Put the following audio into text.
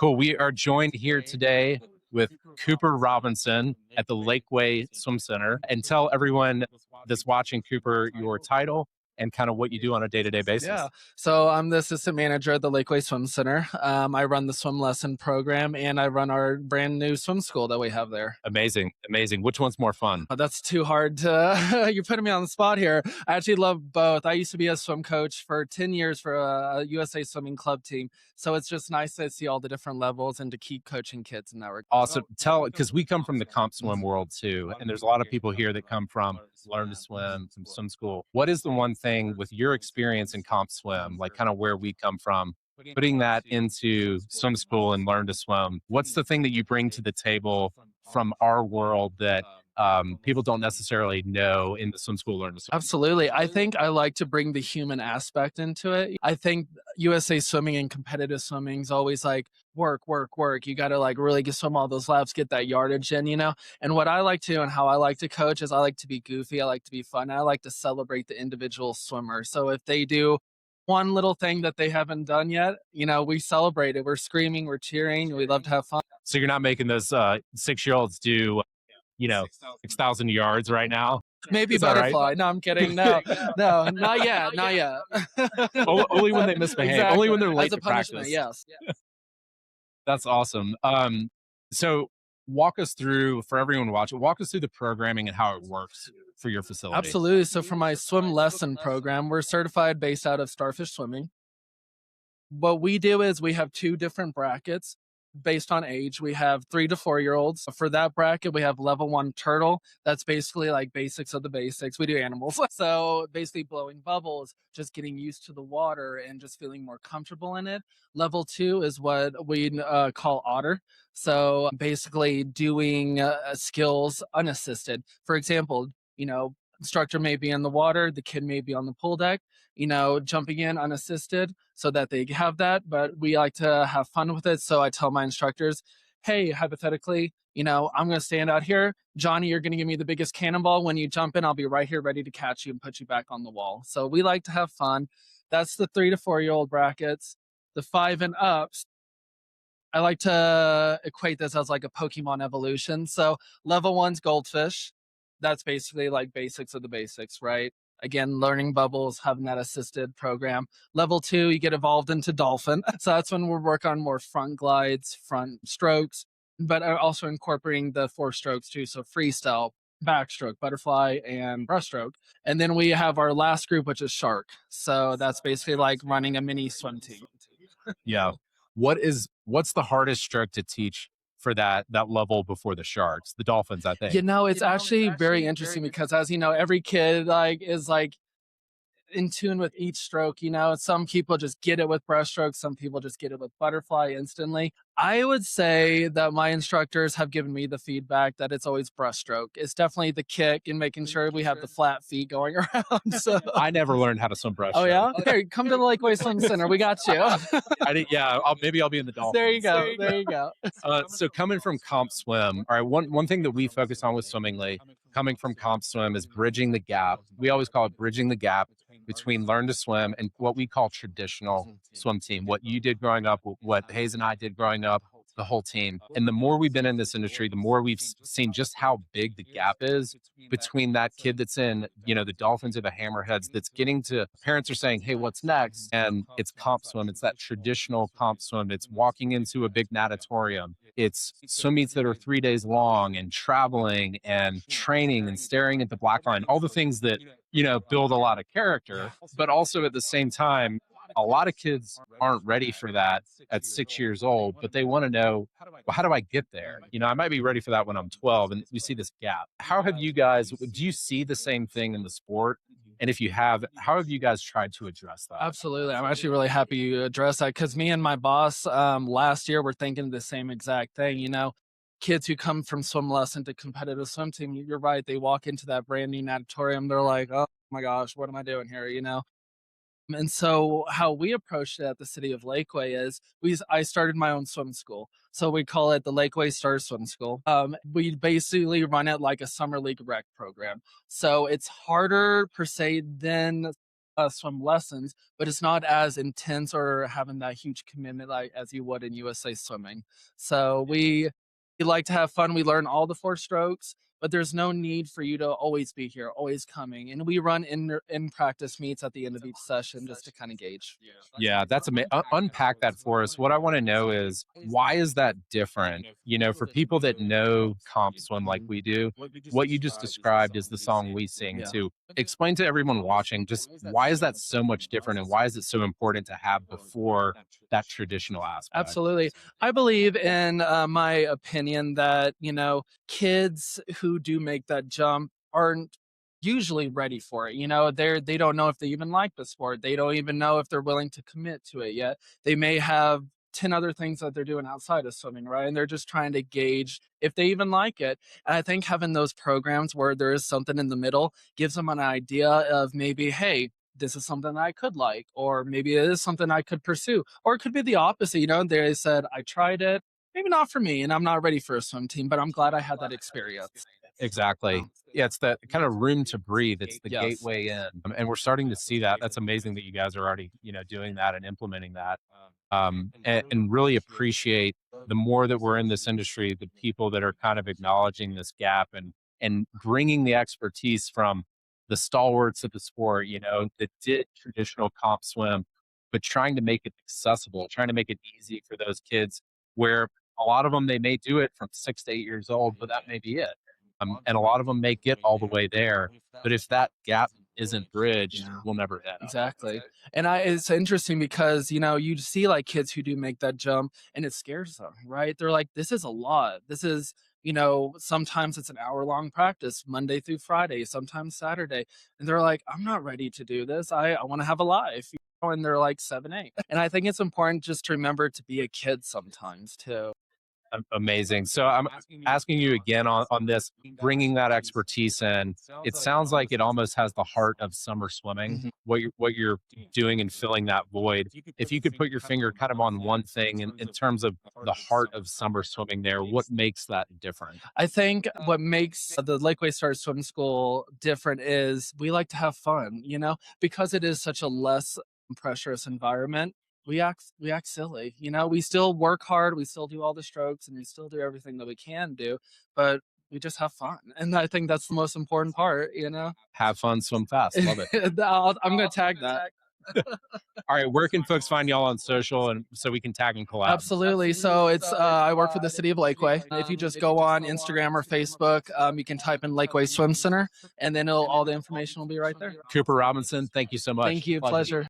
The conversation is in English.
Cool. We are joined here today with Cooper Robinson at the Lakeway Swim Center. And tell everyone that's watching, Cooper, your title and kind of what you do on a day-to-day basis. Yeah. So I'm the assistant manager at the Lakeway Swim Center. I run the swim lesson program and I run our brand new swim school that we have there. Amazing. Amazing. Which one's more fun? That's too hard to, you're putting me on the spot here. I actually love both. I used to be a swim coach for 10 years for a USA Swimming Club team. So it's just nice to see all the different levels and to keep coaching kids in that regard. Awesome. Tell, because we come from the comp swim world too, and there's a lot of people here that come from learn to swim, from swim school. What is the one thing with your experience in comp swim, like kind of where we come from, putting that into swim school and learn to swim? What's the thing that you bring to the table from our world that people don't necessarily know in the swim school learn to swim? Absolutely. I think I like to bring the human aspect into it. I think USA Swimming and competitive swimming is always like work, work, work. You got to like really swim all those laps, get that yardage in. And what I like to and how I like to coach is I like to be goofy. I like to be fun. I like to celebrate the individual swimmer. So if they do one little thing that they haven't done yet, we celebrate it. We're screaming, we're cheering. We love to have fun. So you're not making those 6-year-olds do 6,000 yards right now. Maybe Is that right? butterfly. No, I'm kidding. No, no, not yet. Not yet. Only when they misbehave. Exactly. Only when they're late As a to punishment, practice. yes. That's awesome. So walk us through, for everyone watching, walk us through the programming and how it works for your facility. Absolutely. So for my swim lesson program, we're certified based out of Starfish Swimming. What we do is we have two different brackets based on age. We have 3 to 4 year olds. For that bracket, we have level 1 turtle. That's basically like basics of the basics. We do animals. So basically blowing bubbles, just getting used to the water and just feeling more comfortable in it. Level 2 is what we call otter. So basically doing skills unassisted. For example, instructor may be in the water, the kid may be on the pool deck, jumping in unassisted so that they have that. But we like to have fun with it. So I tell my instructors, hey, hypothetically, I'm going to stand out here. Johnny, you're going to give me the biggest cannonball. When you jump in, I'll be right here ready to catch you and put you back on the wall. So we like to have fun. That's the 3 to 4 year old brackets. The 5 and ups, I like to equate this as like a Pokemon evolution. So level 1's goldfish. That's basically like basics of the basics, right? Again, learning bubbles, having that assisted program. Level 2, you get evolved into dolphin. So that's when we work on more front glides, front strokes, but are also incorporating the 4 strokes too. So freestyle, backstroke, butterfly, and breaststroke. And then we have our last group, which is shark. So that's basically like running a mini swim team. Yeah. What's the hardest stroke to teach for that level before the sharks, the dolphins, I think? It's actually very interesting because as you know, every kid is in tune with each stroke. Some people just get it with breaststroke, some people just get it with butterfly instantly. I would say that my instructors have given me the feedback that it's always breaststroke. It's definitely the kick and making sure we have the flat feet going around. So I never learned how to swim breaststroke. oh yeah, here, come to the Lakeway Swim Center. We got you. Yeah, maybe I'll be in the dolphins. There you go. There you go. So coming from comp swim, all right, one thing that we focus on with Swimmingly, coming from comp swim, is bridging the gap. We always call it bridging the gap between learn to swim and what we call traditional swim team. What you did growing up, what Hayes and I did growing up, the whole team. And the more we've been in this industry, the more we've seen just how big the gap is between that kid that's in, the Dolphins or the Hammerheads, that's getting to, parents are saying, hey, what's next? And it's comp swim. It's that traditional comp swim. It's walking into a big natatorium. It's swim meets that are 3 days long and traveling and training and staring at the black line, all the things that, build a lot of character, but also at the same time, a lot of kids aren't ready for that at 6 years old, but they want to know, well, how do I get there? I might be ready for that when I'm 12, and we see this gap. How have you guys, do you see the same thing in the sport? And if you have, how have you guys tried to address that? Absolutely. I'm actually really happy you addressed that because me and my boss last year were thinking the same exact thing. Kids who come from swim lesson to competitive swim team, you're right. They walk into that brand new natatorium. They're like, oh my gosh, what am I doing here? And so how we approached it at the city of Lakeway is I started my own swim school. So we call it the Lakeway Star Swim School. We basically run it like a summer league rec program. So it's harder per se than swim lessons, but it's not as intense or having that huge commitment like as you would in USA swimming. So we like to have fun. We learn all the four strokes, but there's no need for you to always be here, always coming. And we run in practice meets at the end of each session just to kind of gauge. Yeah, that's amazing. Unpack that for us. What I want to know is why is that different? You know, for people that know comp swim like we do, what you just described is the song we sing Yeah. to explain to everyone watching just why is that so much different and why is it so important to have before that traditional aspect? Absolutely. I believe in my opinion that, kids who do make that jump aren't usually ready for it. They don't know if they even like the sport. They don't even know if they're willing to commit to it yet. They may have 10 other things that they're doing outside of swimming, right? And they're just trying to gauge if they even like it. And I think having those programs where there is something in the middle gives them an idea of maybe, hey, this is something I could like, or maybe it is something I could pursue, or it could be the opposite. They said, I tried it, maybe not for me, and I'm not ready for a swim team, but I'm glad I had that experience. Exactly. Yeah, it's that kind of room to breathe. It's the Yes. gateway in, and we're starting to see that. That's amazing that you guys are already, doing that and implementing that. And really appreciate the more that we're in this industry, the people that are kind of acknowledging this gap and bringing the expertise from the stalwarts of the sport, that did traditional comp swim, but trying to make it accessible, trying to make it easy for those kids where a lot of them they may do it from 6 to 8 years old, but that may be it. And a lot of them may get all the way there, but if that gap isn't bridged, Yeah. we'll never hit. Exactly. And it's interesting because, you see like kids who do make that jump and it scares them, right? They're like, this is a lot. This is, sometimes it's an hour long practice, Monday through Friday, sometimes Saturday. And they're like, I'm not ready to do this. I want to have a life. And they're like 7, 8. And I think it's important just to remember to be a kid sometimes too. Amazing. So I'm asking you again on this, bringing that expertise in. It sounds like it almost has the heart of summer swimming. Mhm. What you're doing and filling that void. If you could put your finger kind of on one thing in terms of the heart of summer swimming, there, what makes that different? I think what makes the Lakeway Stars Swim School different is we like to have fun, because it is such a less pressurous environment. We act silly, we still work hard, we still do all the strokes, and we still do everything that we can do, but we just have fun. And I think that's the most important part. Have fun, swim fast. Love it. I'm gonna tag that. All right, where can folks find y'all on social and so we can tag and collab? Absolutely. So it's I work for the city of Lakeway. If you just go on Instagram or Facebook, you can type in Lakeway Swim Center, and then all the information will be right there. Cooper Robinson, thank you so much. Thank you. Pleasure.